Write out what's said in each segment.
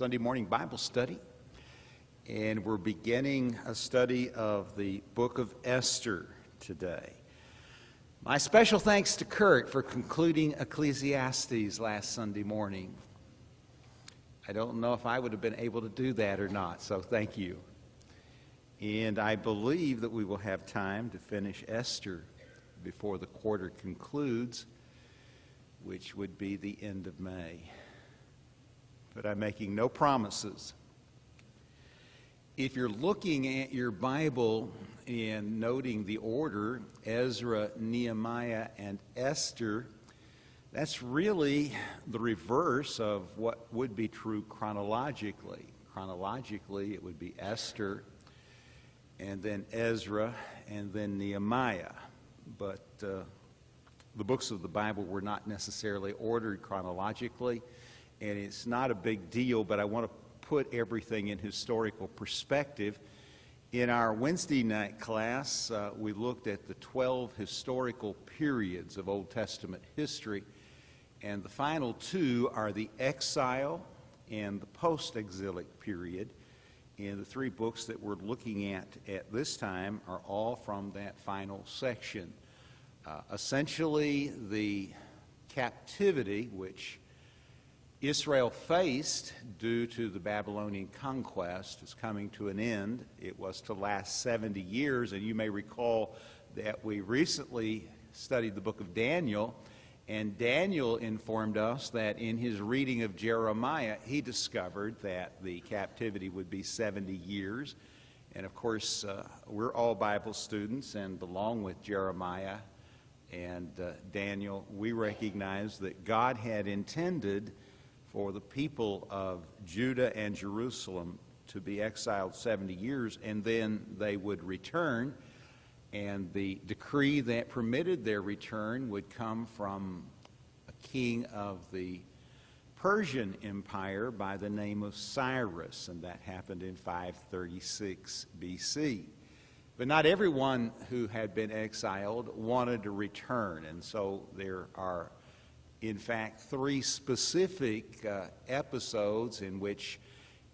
Sunday morning Bible study, and we're beginning a study of the book of Esther today. My special thanks to Kurt for concluding Ecclesiastes last Sunday morning. I don't know if I would have been able to do that or not, so thank you. And I believe that we will have time to finish Esther before the quarter concludes, which would be the end of May. But I'm making no promises. If you're looking at your Bible and noting the order, Ezra, Nehemiah, and Esther, that's really the reverse of what would be true chronologically. Chronologically, it would be Esther, and then Ezra, and then Nehemiah. But the books of the Bible were not necessarily ordered chronologically, and it's not a big deal, but I want to put everything in historical perspective. In our Wednesday night class, we looked at the 12 historical periods of Old Testament history, and the final two are the exile and the post-exilic period. And the three books that we're looking at this time are all from that final section. Essentially, the captivity which Israel faced due to the Babylonian conquest is coming to an end. It was to last 70 years, and you may recall that we recently studied the book of Daniel, and Daniel informed us that in his reading of Jeremiah, he discovered that the captivity would be 70 years. And of course, we're all Bible students, and along with Jeremiah and Daniel, we recognize that God had intended for the people of Judah and Jerusalem to be exiled 70 years, and then they would return, and the decree that permitted their return would come from a king of the Persian Empire by the name of Cyrus, and that happened in 536 BC. But not everyone who had been exiled wanted to return, and so there are in fact, three specific episodes in which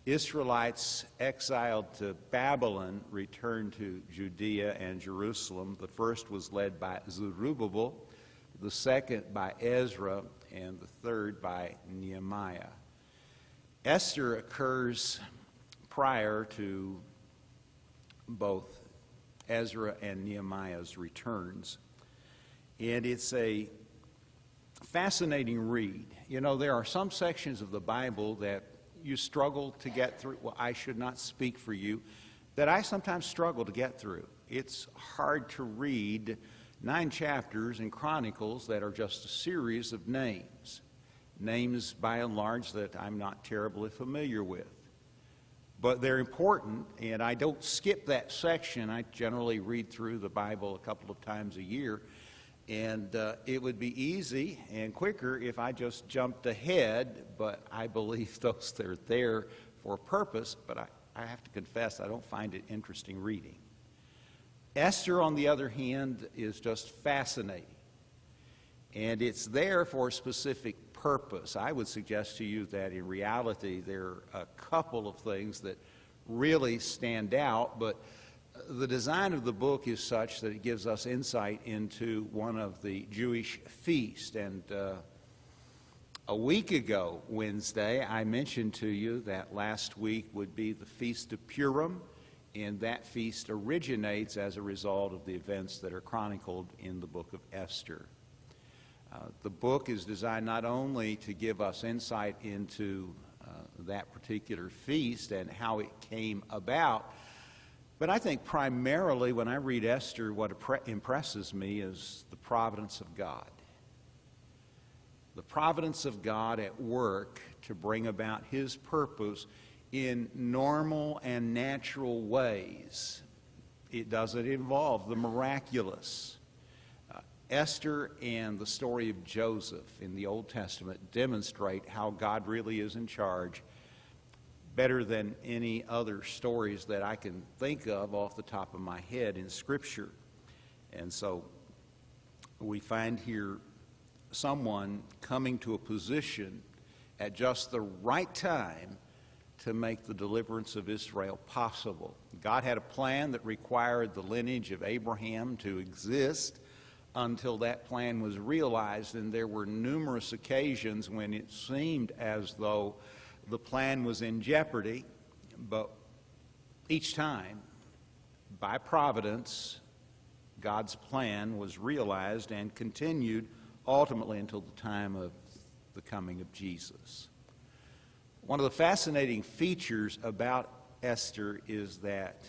Israelites exiled to Babylon returned to Judea and Jerusalem. The first was led by Zerubbabel, the second by Ezra, and the third by Nehemiah. Esther occurs prior to both Ezra and Nehemiah's returns, and it's a fascinating read. You know, there are some sections of the Bible that you struggle to get through. Well, I should not speak for you, that I sometimes struggle to get through. It's hard to read 9 chapters in Chronicles that are just a series of names by and large that I'm not terribly familiar with. But they're important, and I don't skip that section. I generally read through the Bible a couple of times a year. And it would be easy and quicker if I just jumped ahead, but I believe those that are there for a purpose, but I have to confess I don't find it interesting reading. Esther, on the other hand, is just fascinating. And it's there for a specific purpose. I would suggest to you that in reality there are a couple of things that really stand out, but the design of the book is such that it gives us insight into one of the Jewish feasts. And a week ago, Wednesday, I mentioned to you that last week would be the Feast of Purim, and that feast originates as a result of the events that are chronicled in the book of Esther. The book is designed not only to give us insight into that particular feast and how it came about, but I think primarily when I read Esther, what impresses me is the providence of God. The providence of God at work to bring about His purpose in normal and natural ways. It doesn't involve the miraculous. Esther and the story of Joseph in the Old Testament demonstrate how God really is in charge better than any other stories that I can think of off the top of my head in Scripture. And so we find here someone coming to a position at just the right time to make the deliverance of Israel possible. God had a plan that required the lineage of Abraham to exist until that plan was realized, and there were numerous occasions when it seemed as though the plan was in jeopardy, but each time, by providence, God's plan was realized and continued ultimately until the time of the coming of Jesus. One of the fascinating features about Esther is that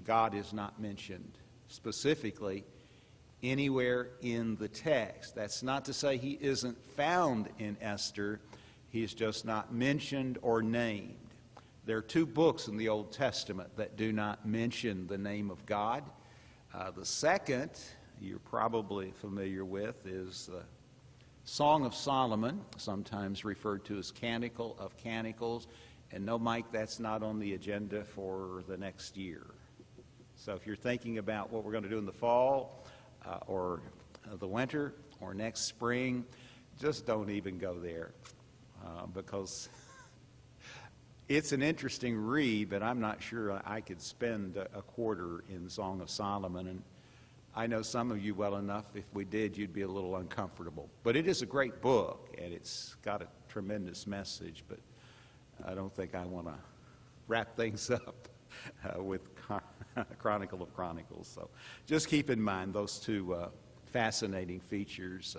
God is not mentioned specifically anywhere in the text. That's not to say he isn't found in Esther. He's just not mentioned or named. There are two books in the Old Testament that do not mention the name of God. The second, you're probably familiar with, is the Song of Solomon, sometimes referred to as Canticle of Canticles. And no, Mike, that's not on the agenda for the next year. So if you're thinking about what we're going to do in the fall or the winter or next spring, just don't even go there because it's an interesting read, but I'm not sure I could spend a quarter in Song of Solomon. And I know some of you well enough, if we did, you'd be a little uncomfortable. But it is a great book, and it's got a tremendous message, but I don't think I want to wrap things up with Chronicle of Chronicles. So just keep in mind those two fascinating features.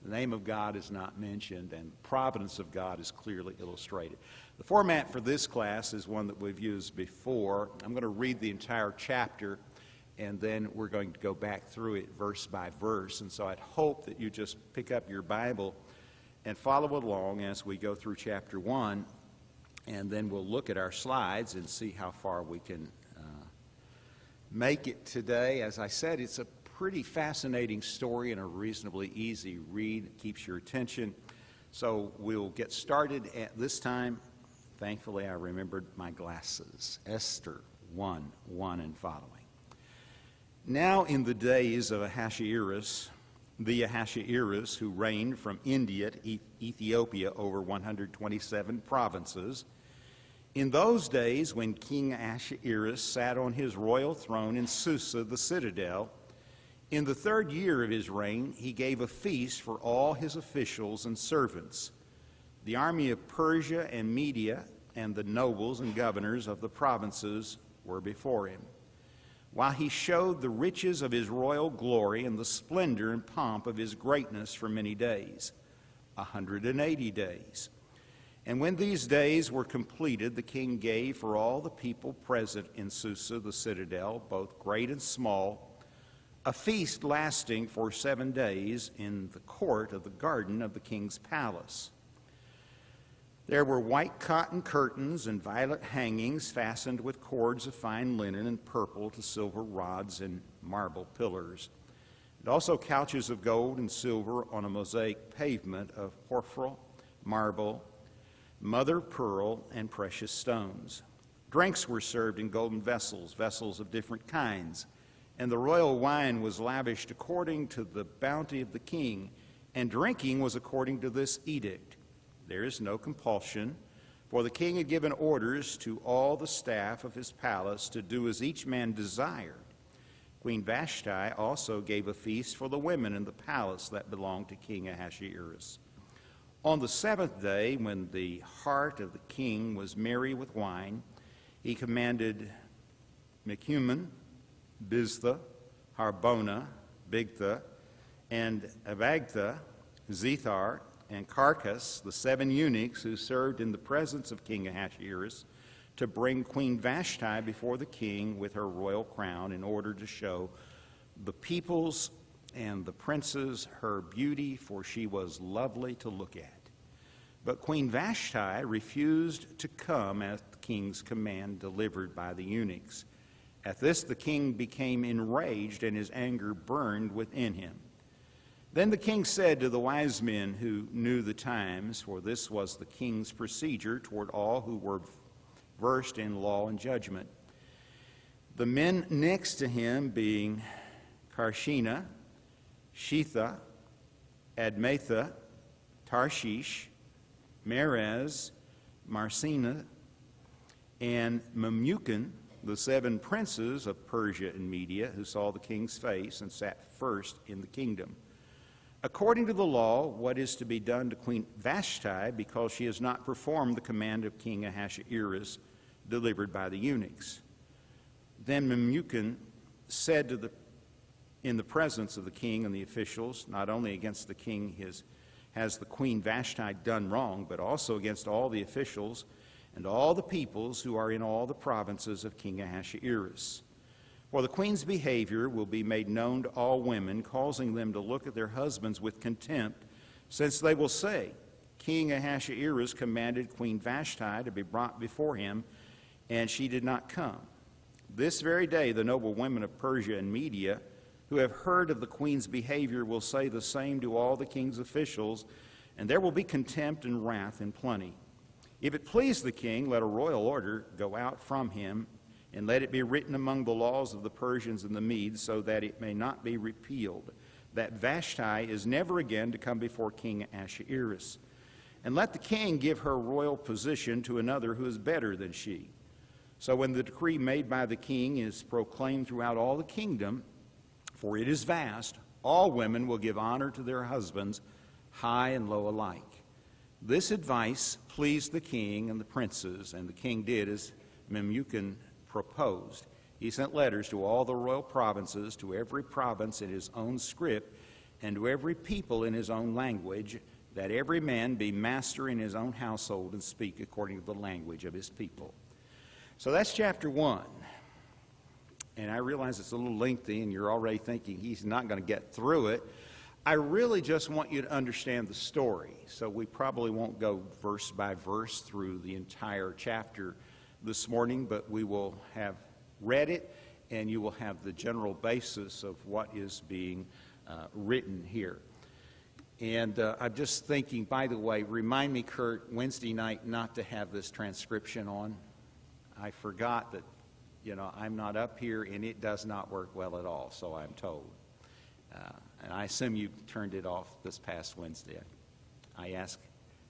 The name of God is not mentioned, and the providence of God is clearly illustrated. The format for this class is one that we've used before. I'm going to read the entire chapter, and then we're going to go back through it verse by verse. And so I'd hope that you just pick up your Bible and follow along as we go through chapter 1, and then we'll look at our slides and see how far we can make it today. As I said, it's a pretty fascinating story and a reasonably easy read. It keeps your attention. So we'll get started at this time. Thankfully, I remembered my glasses. Esther 1:1 and following. Now in the days of Ahasha Iris, the Ahasha Iris who reigned from India to Ethiopia over 127 provinces, in those days when King Ahasuerus sat on his royal throne in Susa, the citadel, in the 3rd year of his reign, he gave a feast for all his officials and servants. The army of Persia and Media and the nobles and governors of the provinces were before him, while he showed the riches of his royal glory and the splendor and pomp of his greatness for many days, 180 days. And when these days were completed, the king gave for all the people present in Susa, the citadel, both great and small, a feast lasting for 7 days in the court of the garden of the king's palace. There were white cotton curtains and violet hangings fastened with cords of fine linen and purple to silver rods and marble pillars, and also couches of gold and silver on a mosaic pavement of porphyry, marble, mother pearl, and precious stones. Drinks were served in golden vessels, vessels of different kinds, and the royal wine was lavished according to the bounty of the king, and drinking was according to this edict. There is no compulsion, for the king had given orders to all the staff of his palace to do as each man desired. Queen Vashti also gave a feast for the women in the palace that belonged to King Ahasuerus. On the 7th day, when the heart of the king was merry with wine, he commanded Mehuman, Biztha, Harbona, Bigtha, and Avagtha, Zethar, and Carcass, the 7 eunuchs who served in the presence of King Ahasuerus, to bring Queen Vashti before the king with her royal crown in order to show the peoples and the princes her beauty, for she was lovely to look at. But Queen Vashti refused to come at the king's command delivered by the eunuchs. At this the king became enraged, and his anger burned within him. Then the king said to the wise men who knew the times, for this was the king's procedure toward all who were versed in law and judgment, the men next to him being Karshena, Shetha, Admatha, Tarshish, Meres, Marsena, and Memucan, the 7 princes of Persia and Media, who saw the king's face and sat first in the kingdom. According to the law, what is to be done to Queen Vashti, because she has not performed the command of King Ahasha Iris, delivered by the eunuchs. Then Memucan said in the presence of the king and the officials, not only against the king has the Queen Vashti done wrong, but also against all the officials and all the peoples who are in all the provinces of King Ahasha Iris. For the queen's behavior will be made known to all women, causing them to look at their husbands with contempt, since they will say, King Ahasha Iris commanded Queen Vashti to be brought before him, and she did not come. This very day the noble women of Persia and Media, who have heard of the queen's behavior, will say the same to all the king's officials, and there will be contempt and wrath in plenty. If it please the king, let a royal order go out from him, and let it be written among the laws of the Persians and the Medes, so that it may not be repealed, that Vashti is never again to come before King Ahasuerus. And let the king give her royal position to another who is better than she. So when the decree made by the king is proclaimed throughout all the kingdom, for it is vast, all women will give honor to their husbands, high and low alike. This advice pleased the king and the princes, and the king did as Memucan proposed. He sent letters to all the royal provinces, to every province in his own script, and to every people in his own language, that every man be master in his own household and speak according to the language of his people. So that's chapter 1. And I realize it's a little lengthy, and you're already thinking he's not going to get through it. I really just want you to understand the story. So we probably won't go verse by verse through the entire chapter this morning, but we will have read it, and you will have the general basis of what is being written here. And I'm just thinking, by the way, remind me, Kurt, Wednesday night not to have this transcription on. I forgot that, I'm not up here, and it does not work well at all, so I'm told. And I assume you turned it off this past Wednesday. I asked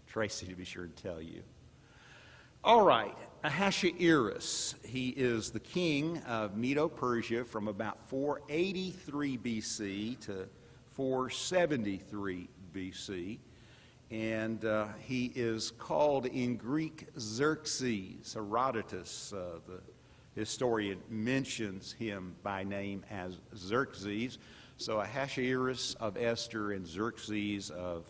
Tracy to be sure to tell you. All right, Ahasha Iris. He is the king of Medo-Persia from about 483 BC to 473 BC. And he is called in Greek Xerxes. Herodotus, the historian, mentions him by name as Xerxes. So Ahasha Iris of Esther and Xerxes of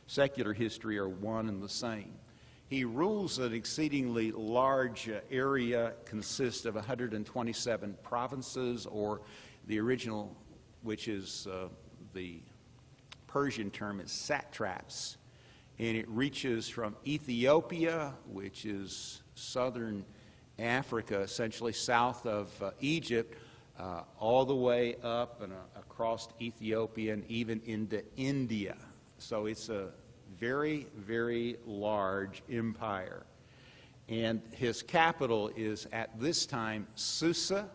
secular history are one and the same. He rules an exceedingly large area, consists of 127 provinces, or the original, which is the Persian term, is satraps. And it reaches from Ethiopia, which is southern Africa, essentially south of Egypt, all the way up and across Ethiopia and even into India. So it's a very, very large empire. And his capital is at this time Susa,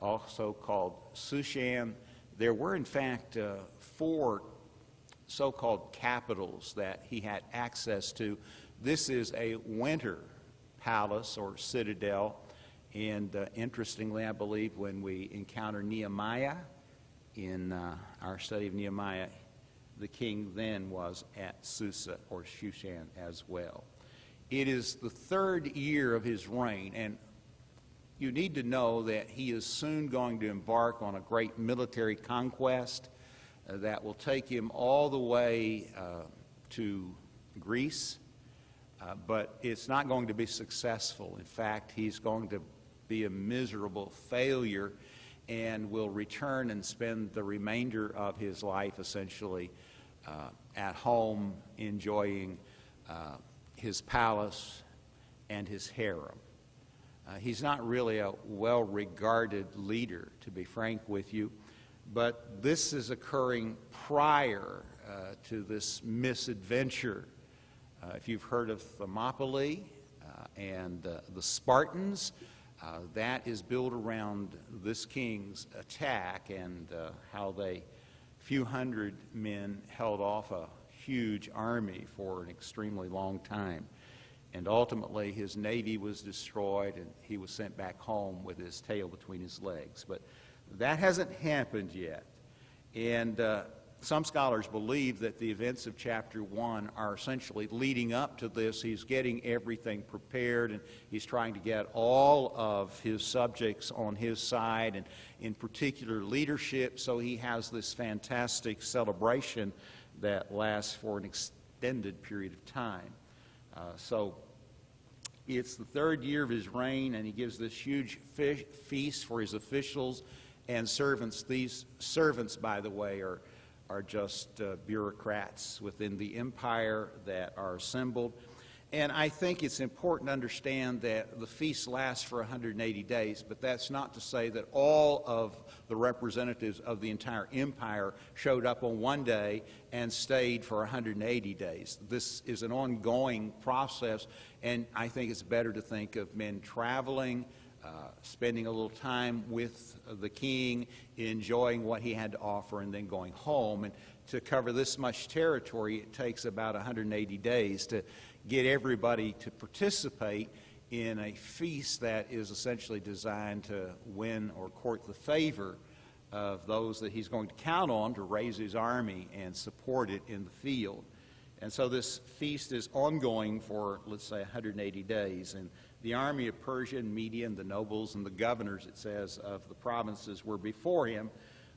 also called Shushan. There were, in fact, 4 so-called capitals that he had access to. This is a winter palace or citadel. And interestingly, I believe when we encounter Nehemiah in our study of Nehemiah, the king then was at Susa or Shushan as well. It is the 3rd year of his reign, and you need to know that he is soon going to embark on a great military conquest that will take him all the way to Greece, but it's not going to be successful. In fact, he's going to be a miserable failure and will return and spend the remainder of his life essentially at home enjoying his palace and his harem. He's not really a well-regarded leader, to be frank with you, but this is occurring prior to this misadventure. If you've heard of Thermopylae and the Spartans, that is built around this king's attack and how they, few hundred men, held off a huge army for an extremely long time. And ultimately, his navy was destroyed, and he was sent back home with his tail between his legs. But that hasn't happened yet. And some scholars believe that the events of chapter 1 are essentially leading up to this. He's getting everything prepared, and he's trying to get all of his subjects on his side, and in particular leadership, so he has this fantastic celebration that lasts for an extended period of time. So it's the third year of his reign, and he gives this huge feast for his officials and servants. These servants, by the way, are just bureaucrats within the empire that are assembled. And I think it's important to understand that the feast lasts for 180 days, but that's not to say that all of the representatives of the entire empire showed up on one day and stayed for 180 days. This is an ongoing process, and I think it's better to think of men traveling, spending a little time with the king, enjoying what he had to offer, and then going home. And to cover this much territory, it takes about 180 days to get everybody to participate in a feast that is essentially designed to win or court the favor of those that he's going to count on to raise his army and support it in the field. And so this feast is ongoing for, let's say, 180 days. And the army of Persia and Media and the nobles and the governors, it says, of the provinces were before him,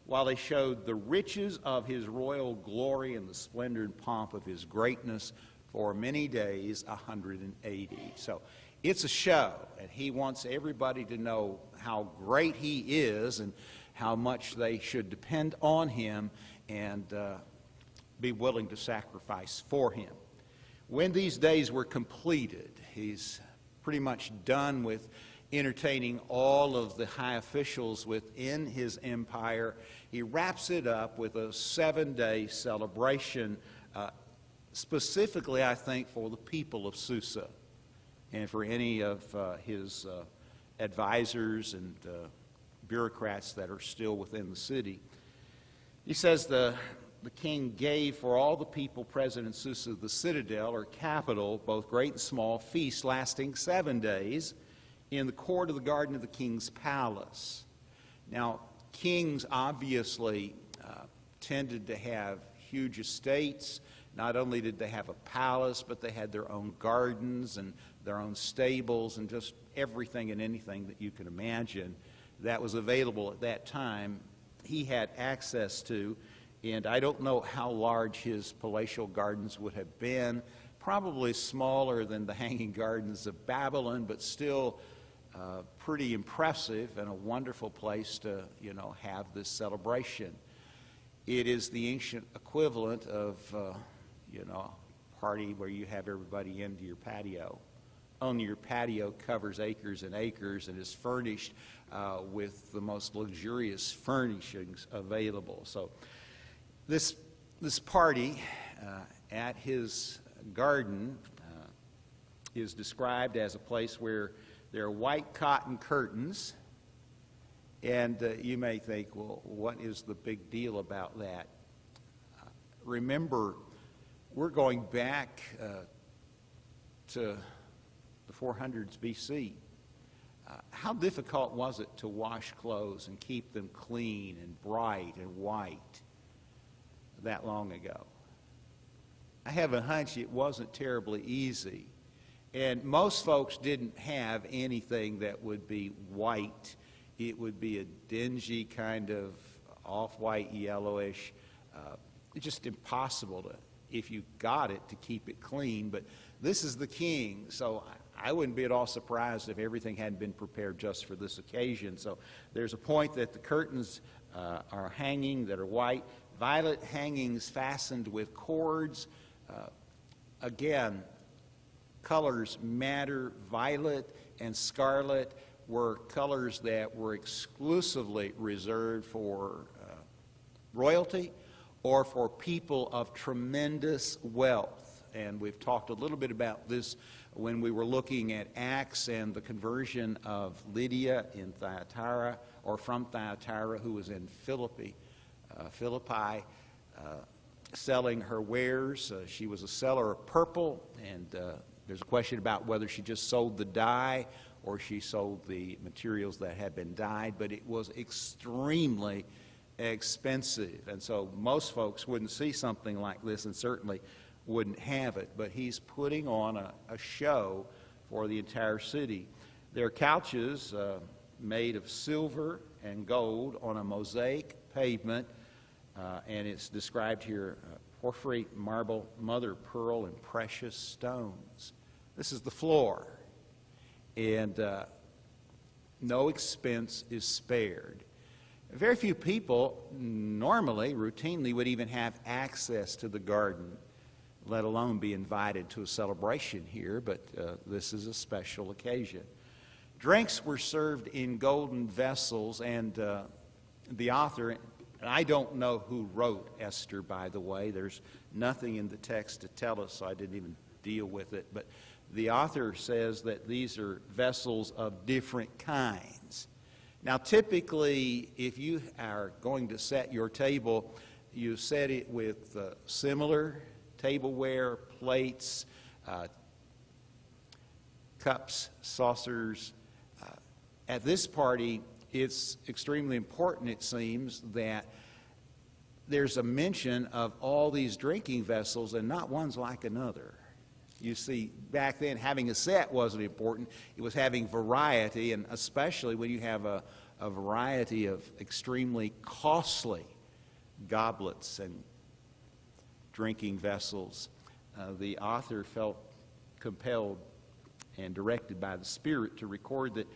while they showed the riches of his royal glory and the splendor and pomp of his greatness for many days, 180. So it's a show, and he wants everybody to know how great he is and how much they should depend on him and be willing to sacrifice for him. When these days were completed, he's pretty much done with entertaining all of the high officials within his empire. He wraps it up with a 7-day celebration, specifically, I think, for the people of Susa and for any of his advisors and bureaucrats that are still within the city. He says the king gave for all the people present in Susa, the citadel or capital, both great and small, feasts lasting 7 days in the court of the garden of the king's palace. Now, kings obviously tended to have huge estates. Not only did they have a palace, but they had their own gardens and their own stables and just everything and anything that you can imagine that was available at that time. He had access to, and I don't know how large his palatial gardens would have been. Probably smaller than the hanging gardens of Babylon, but still pretty impressive and a wonderful place to, have this celebration. It is the ancient equivalent of, a party where you have everybody into your patio. Only your patio covers acres and acres and is furnished with the most luxurious furnishings available. So this party at his garden is described as a place where there are white cotton curtains, and you may think, well, what is the big deal about that? Remember, we're going back to the 400s BC. How difficult was it to wash clothes and keep them clean and bright and white that long ago? I have a hunch it wasn't terribly easy. And most folks didn't have anything that would be white. It would be a dingy kind of off-white, yellowish, just impossible to, if you got it, to keep it clean. But this is the king, so I wouldn't be at all surprised if everything hadn't been prepared just for this occasion. So there's a point that the curtains are hanging that are white, violet hangings fastened with cords. Again, colors matter. Violet and scarlet were colors that were exclusively reserved for royalty or for people of tremendous wealth. And we've talked a little bit about this when we were looking at Acts and the conversion of Lydia in Thyatira, or from Thyatira, who was in Philippi, selling her wares. She was a seller of purple, and There's a question about whether she just sold the dye or she sold the materials that had been dyed, but it was extremely expensive. And so most folks wouldn't see something like this and certainly wouldn't have it. But he's putting on a show for the entire city. There are couches made of silver and gold on a mosaic pavement, and it's described here, porphyry, marble, mother pearl, and precious stones. This is the floor, and no expense is spared. Very few people normally, routinely, would even have access to the garden, let alone be invited to a celebration here, but this is a special occasion. Drinks were served in golden vessels, and the author, and I don't know who wrote Esther, by the way. There's nothing in the text to tell us, so I didn't even deal with it. But the author says that these are vessels of different kinds. Now, typically, if you are going to set your table, you set it with similar tableware, plates, cups, saucers. At this party, it's extremely important, it seems, that there's a mention of all these drinking vessels, and not one's like another. You see, back then, having a set wasn't important. It was having variety, and especially when you have a variety of extremely costly goblets and drinking vessels. The author felt compelled and directed by the Spirit to record that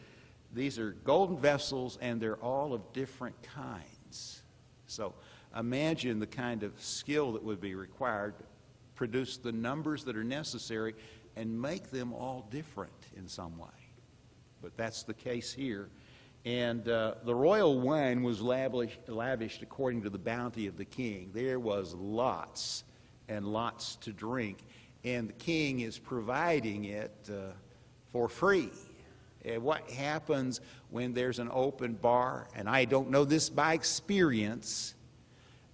these are golden vessels, and they're all of different kinds. So imagine the kind of skill that would be required to produce the numbers that are necessary and make them all different in some way. But that's the case here. And the royal wine was lavished according to the bounty of the king. There was lots and lots to drink, and the king is providing it for free. And what happens when there's an open bar, and I don't know this by experience,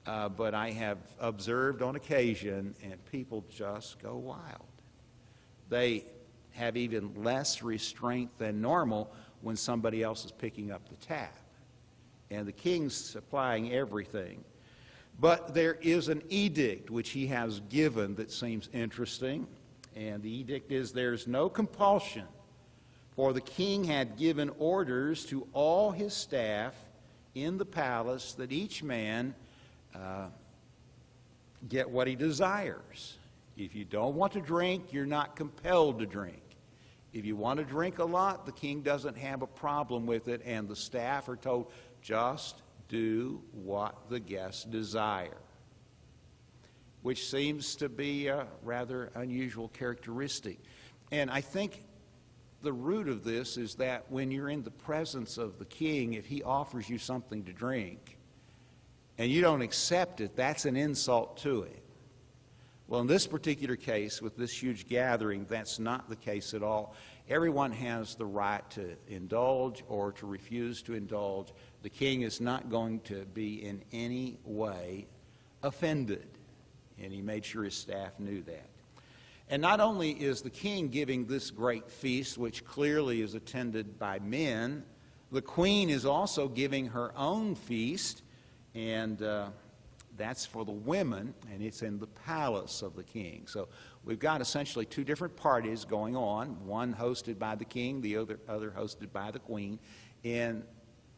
but I have observed on occasion, and people just go wild. They have even less restraint than normal when somebody else is picking up the tab. And the king's supplying everything. But there is an edict which he has given that seems interesting, and the edict is there's no compulsion. For the king had given orders to all his staff in the palace that each man get what he desires. If you don't want to drink, you're not compelled to drink. If you want to drink a lot, the king doesn't have a problem with it, and the staff are told, just do what the guests desire, which seems to be a rather unusual characteristic. And I think the root of this is that when you're in the presence of the king, if he offers you something to drink and you don't accept it, that's an insult to him. Well, in this particular case, with this huge gathering, that's not the case at all. Everyone has the right to indulge or to refuse to indulge. The king is not going to be in any way offended, and he made sure his staff knew that. And not only is the king giving this great feast, which clearly is attended by men, the queen is also giving her own feast, and that's for the women, and it's in the palace of the king. So we've got essentially two different parties going on, one hosted by the king, the other hosted by the queen, and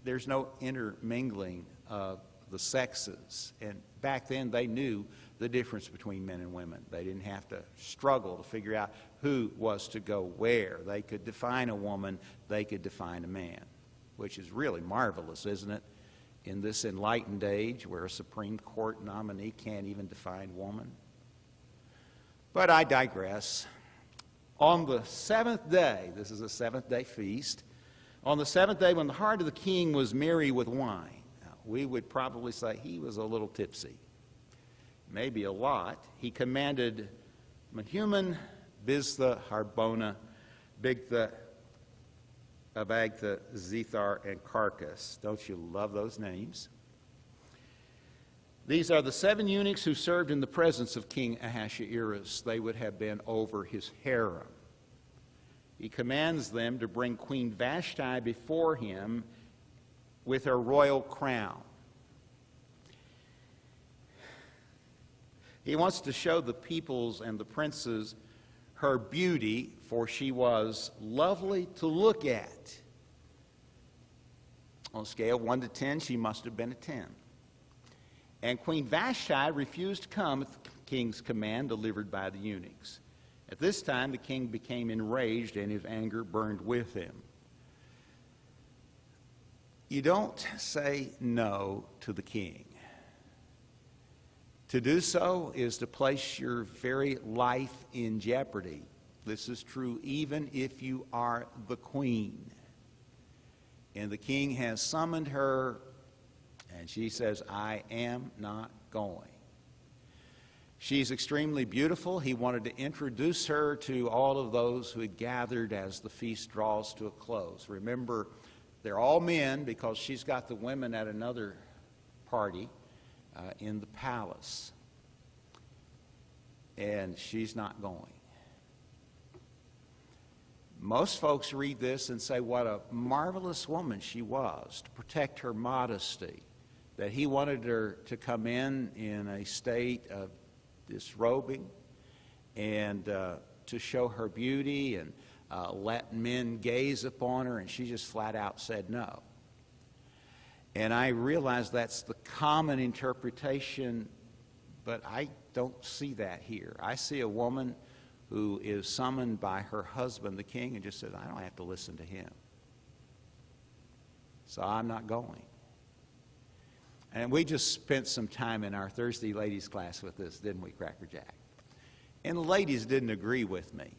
there's no intermingling of the sexes. And back then they knew the difference between men and women. They didn't have to struggle to figure out who was to go where. They could define a woman, they could define a man, which is really marvelous, isn't it? In this enlightened age where a Supreme Court nominee can't even define woman. But I digress. On the seventh day, this is a seventh-day feast, on the seventh day when the heart of the king was merry with wine, now, we would probably say he was a little tipsy, maybe a lot. He commanded Mehuman, Biztha, Harbona, Bigtha, Abagtha, Zethar, and Carcass. Don't you love those names? These are the 7 eunuchs who served in the presence of King Ahasha Iris. They would have been over his harem. he commands them to bring Queen Vashti before him with her royal crown. He wants to show the peoples and the princes her beauty, for she was lovely to look at. On a scale of 1 to 10, she must have been a 10. And Queen Vashti refused to come at the king's command delivered by the eunuchs. At this time, the king became enraged, and his anger burned with him. You don't say no to the king. To do so is to place your very life in jeopardy. This is true even if you are the queen. And the king has summoned her, and she says, I am not going. She's extremely beautiful. He wanted to introduce her to all of those who had gathered as the feast draws to a close. Remember, they're all men because she's got the women at another party in the palace. And she's not going. Most folks read this and say what a marvelous woman she was to protect her modesty, that he wanted her to come in a state of disrobing and to show her beauty and let men gaze upon her, and she just flat out said no. And I realize that's the common interpretation, but I don't see that here. I see a woman who is summoned by her husband, the king, and just says, I don't have to listen to him. So I'm not going. And we just spent some time in our Thursday ladies class with this, didn't we, Cracker Jack? And the ladies didn't agree with me.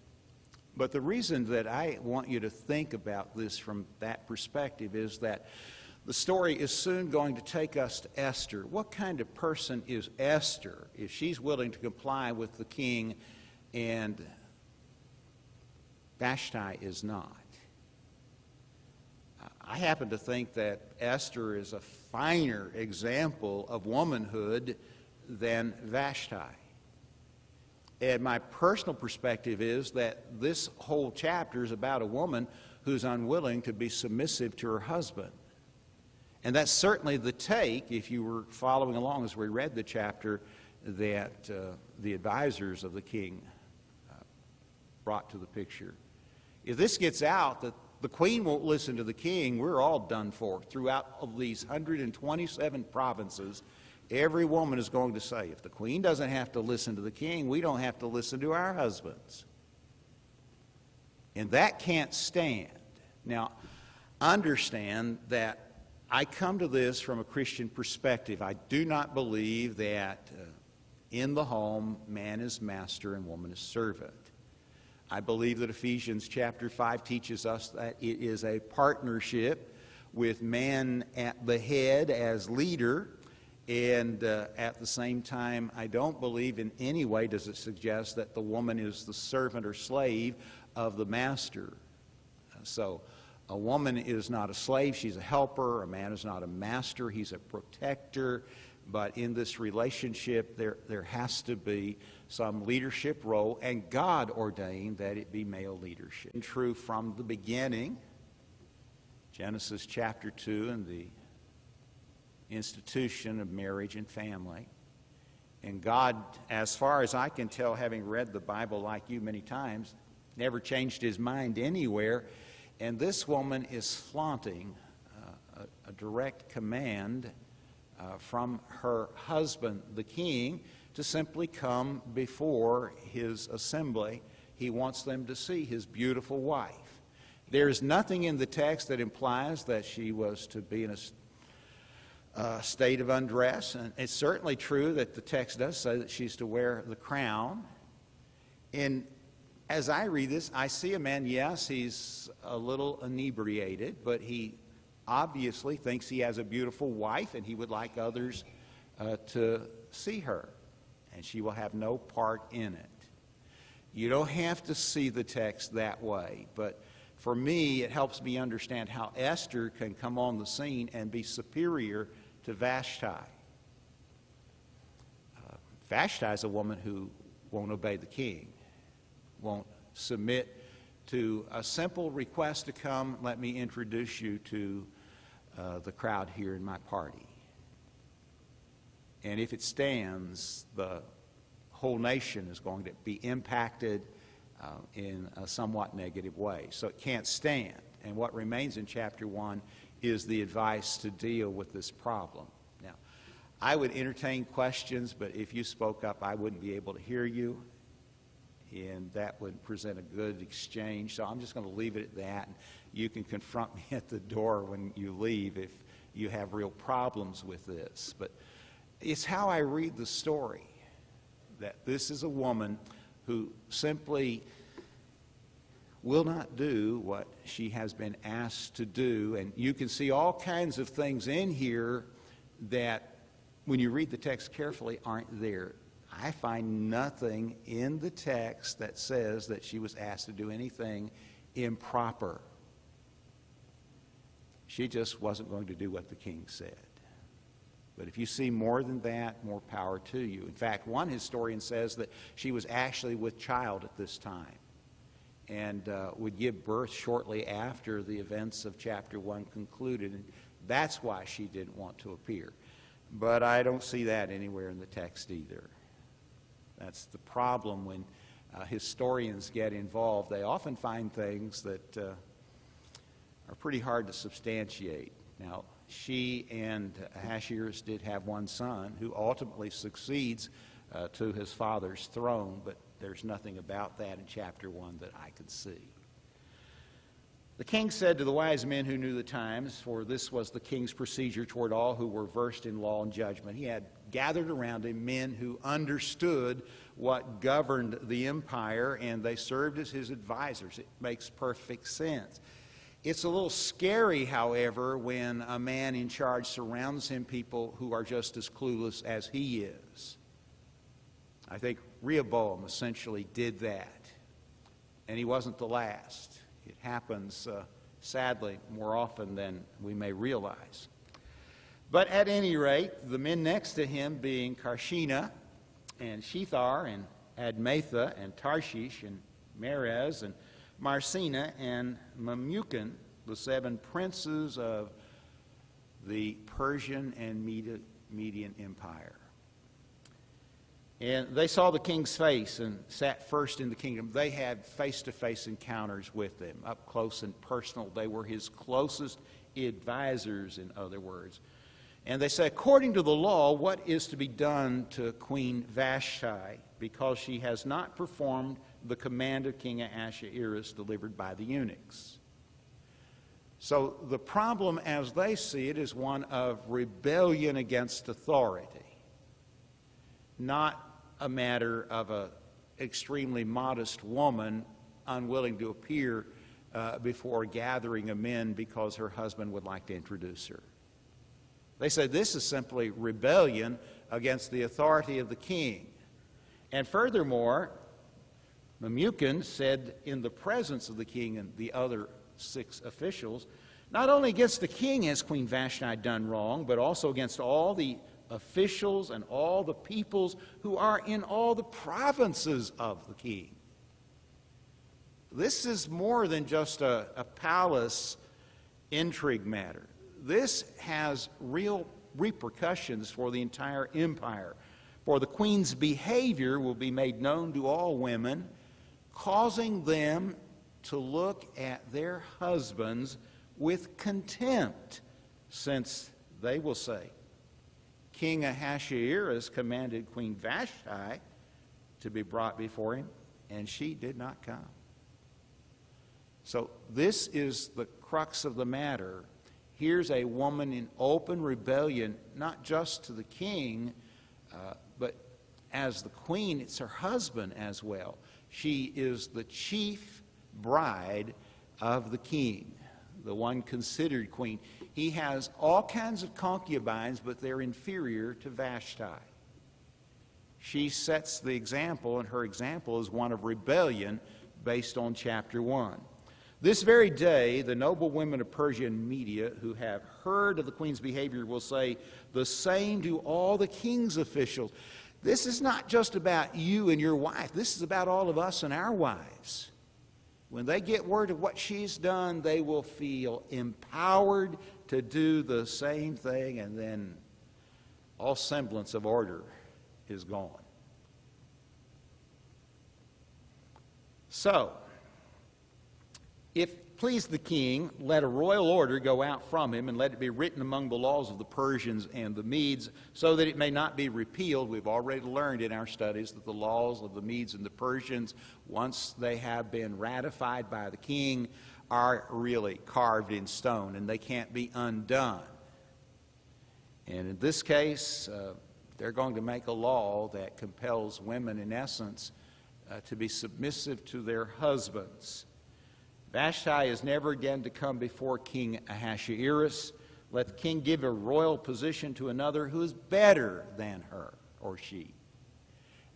But the reason that I want you to think about this from that perspective is that the story is soon going to take us to Esther. What kind of person is Esther if she's willing to comply with the king and Vashti is not? I happen to think that Esther is a finer example of womanhood than Vashti. And my personal perspective is that this whole chapter is about a woman who's unwilling to be submissive to her husband. And that's certainly the take, if you were following along as we read the chapter, that the advisors of the king brought to the picture. If this gets out that the queen won't listen to the king, we're all done for. Throughout of these 127 provinces, every woman is going to say, if the queen doesn't have to listen to the king, we don't have to listen to our husbands. And that can't stand. Now, understand that I come to this from a Christian perspective. I do not believe that in the home, man is master and woman is servant. I believe that Ephesians chapter 5 teaches us that it is a partnership with man at the head as leader, and at the same time, I don't believe in any way does it suggest that the woman is the servant or slave of the master. So a woman is not a slave, she's a helper. A man is not a master, he's a protector. But in this relationship, there has to be some leadership role, and God ordained that it be male leadership. And true from the beginning, Genesis chapter 2 and the institution of marriage and family. And God, as far as I can tell, having read the Bible like you many times, never changed his mind anywhere. And this woman is flaunting a direct command from her husband, the king, to simply come before his assembly. He wants them to see his beautiful wife. There's nothing in the text that implies that she was to be in a state of undress. And it's certainly true that the text does say that she's to wear the crown. And as I read this, I see a man, yes, he's a little inebriated, but he obviously thinks he has a beautiful wife and he would like others to see her. And she will have no part in it. You don't have to see the text that way, but for me, it helps me understand how Esther can come on the scene and be superior to Vashti. Vashti is a woman who won't obey the king, won't submit to a simple request to come, let me introduce you to the crowd here in my party. And if it stands, the whole nation is going to be impacted in a somewhat negative way. So it can't stand. And what remains in chapter 1 is the advice to deal with this problem. Now, I would entertain questions, but if you spoke up, I wouldn't be able to hear you, and that would present a good exchange. So I'm just going to leave it at that. And you can confront me at the door when you leave if you have real problems with this. But it's how I read the story, that this is a woman who simply will not do what she has been asked to do. And you can see all kinds of things in here that, when you read the text carefully, aren't there. I find nothing in the text that says that she was asked to do anything improper. She just wasn't going to do what the king said. But if you see more than that, more power to you. In fact, one historian says that she was actually with child at this time and would give birth shortly after the events of chapter 1 concluded. And that's why she didn't want to appear. But I don't see that anywhere in the text either. That's the problem when historians get involved. They often find things that are pretty hard to substantiate. Now, she and Ahasha Iris did have one son who ultimately succeeds to his father's throne, but there's nothing about that in chapter 1 that I could see. The king said to the wise men who knew the times, for this was the king's procedure toward all who were versed in law and judgment. He had gathered around him men who understood what governed the empire, and they served as his advisors. It makes perfect sense. It's a little scary, however, when a man in charge surrounds him people who are just as clueless as he is. I think Rehoboam essentially did that, and he wasn't the last. It happens, sadly, more often than we may realize. But at any rate, the men next to him being Karshena and Shethar and Admatha and Tarshish and Merez and Marsena and Memucan, the 7 princes of the Persian and Median Empire. And they saw the king's face and sat first in the kingdom. They had face-to-face encounters with him, up close and personal. They were his closest advisors, in other words. And they said, according to the law, what is to be done to Queen Vashti, because she has not performed the command of King Ahasha Iris delivered by the eunuchs? So the problem, as they see it, is one of rebellion against authority, not a matter of an extremely modest woman unwilling to appear before a gathering of men because her husband would like to introduce her. They said this is simply rebellion against the authority of the king. And furthermore, Memucan said in the presence of the king and the other 6 officials, not only against the king has Queen Vashti done wrong, but also against all the officials and all the peoples who are in all the provinces of the king. This is more than just a palace intrigue matter. This has real repercussions for the entire empire. For the queen's behavior will be made known to all women, causing them to look at their husbands with contempt, since they will say, King Ahasha Iris commanded Queen Vashti to be brought before him, and she did not come. So this is the crux of the matter. Here's a woman in open rebellion, not just to the king, but as the queen, it's her husband as well. She is the chief bride of the king, the one considered queen. He has all kinds of concubines, but they're inferior to Vashti. She sets the example, and her example is one of rebellion based on chapter 1. This very day, the noble women of Persia and Media who have heard of the queen's behavior will say the same to all the king's officials. This is not just about you and your wife. This is about all of us and our wives. when they get word of what she's done, they will feel empowered to do the same thing, and then all semblance of order is gone. So, if it pleased the king, let a royal order go out from him, and let it be written among the laws of the Persians and the Medes, so that it may not be repealed. We've already learned in our studies that the laws of the Medes and the Persians, once they have been ratified by the king, are really carved in stone, and they can't be undone. And in this case, they're going to make a law that compels women, in essence, to be submissive to their husbands. Vashti is never again to come before King Ahasha Iris. Let the king give a royal position to another who is better than her or she.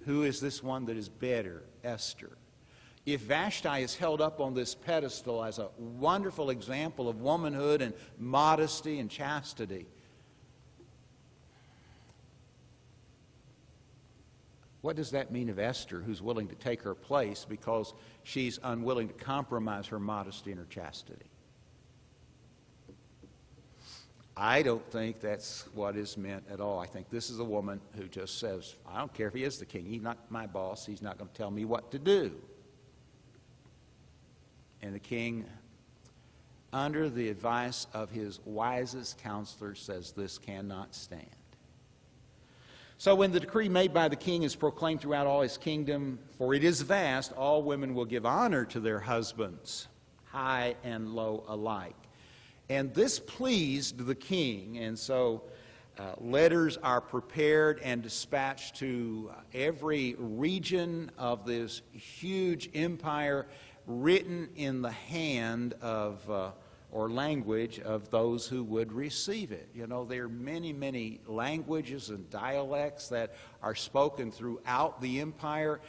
Who is this one that is better? Esther. If Vashti is held up on this pedestal as a wonderful example of womanhood and modesty and chastity, what does that mean of Esther, who's willing to take her place because she's unwilling to compromise her modesty and her chastity? I don't think that's what is meant at all. I think this is a woman who just says, I don't care if he is the king. He's not my boss. He's not going to tell me what to do. And the king, under the advice of his wisest counselor, says this cannot stand. So when the decree made by the king is proclaimed throughout all his kingdom, for it is vast, all women will give honor to their husbands, high and low alike. And this pleased the king, and so letters are prepared and dispatched to every region of this huge empire, written in the hand of or language of those who would receive it. You know, there are many, many languages and dialects that are spoken throughout the empire.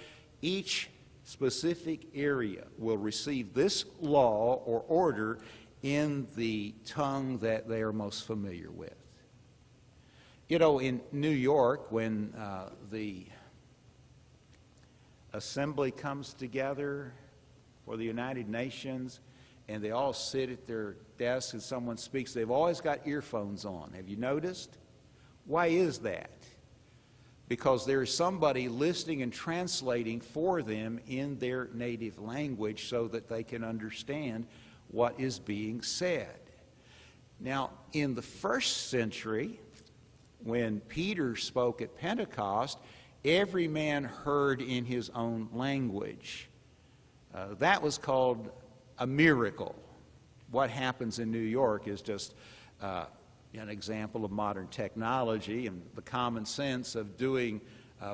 Each specific area will receive this law or order in the tongue that they are most familiar with. You know, in New York, when the assembly comes together for the United Nations, and they all sit at their desks and someone speaks, they've always got earphones on. Have you noticed? Why is that? Because there is somebody listening and translating for them in their native language so that they can understand what is being said. Now, in the first century, when Peter spoke at Pentecost, every man heard in his own language. That was called a miracle. What happens in New York is just an example of modern technology and the common sense of doing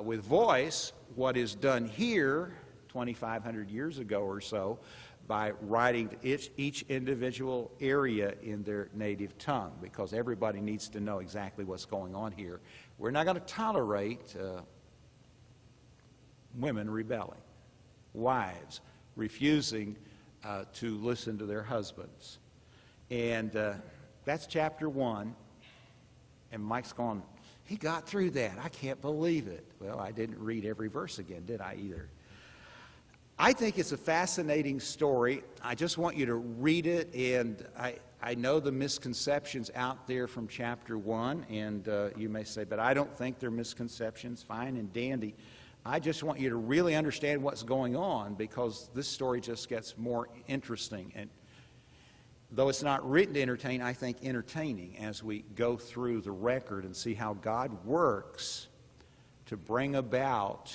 with voice what is done here 2,500 years ago or so by writing each individual area in their native tongue, because everybody needs to know exactly what's going on here. We're not going to tolerate women rebelling, wives refusing to listen to their husbands. And that's chapter 1. And Mike's going, he got through that. I can't believe it. Well, I didn't read every verse again, did I either? I think it's a fascinating story. I just want you to read it, and I know the misconceptions out there from chapter 1, and you may say, but I don't think they're misconceptions. Fine and dandy. I just want you to really understand what's going on, because this story just gets more interesting. And though it's not written to entertain, I think entertaining as we go through the record and see how God works to bring about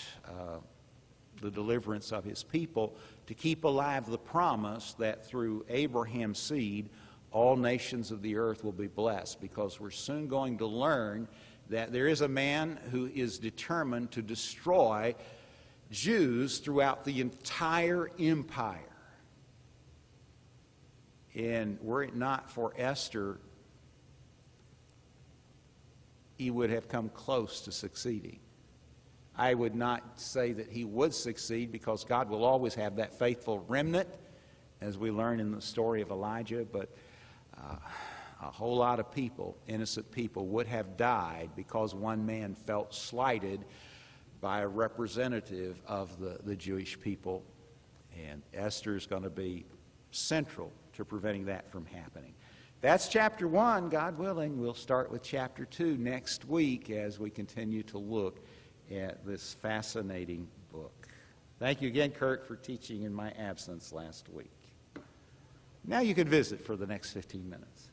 the deliverance of his people, to keep alive the promise that through Abraham's seed, all nations of the earth will be blessed, because we're soon going to learn that there is a man who is determined to destroy Jews throughout the entire empire. And were it not for Esther, he would have come close to succeeding. I would not say that he would succeed, because God will always have that faithful remnant, as we learn in the story of Elijah, but a whole lot of people, innocent people, would have died because one man felt slighted by a representative of the Jewish people. And Esther is going to be central to preventing that from happening. That's chapter 1. God willing, we'll start with chapter 2 next week as we continue to look at this fascinating book. Thank you again, Kurt, for teaching in my absence last week. Now you can visit for the next 15 minutes.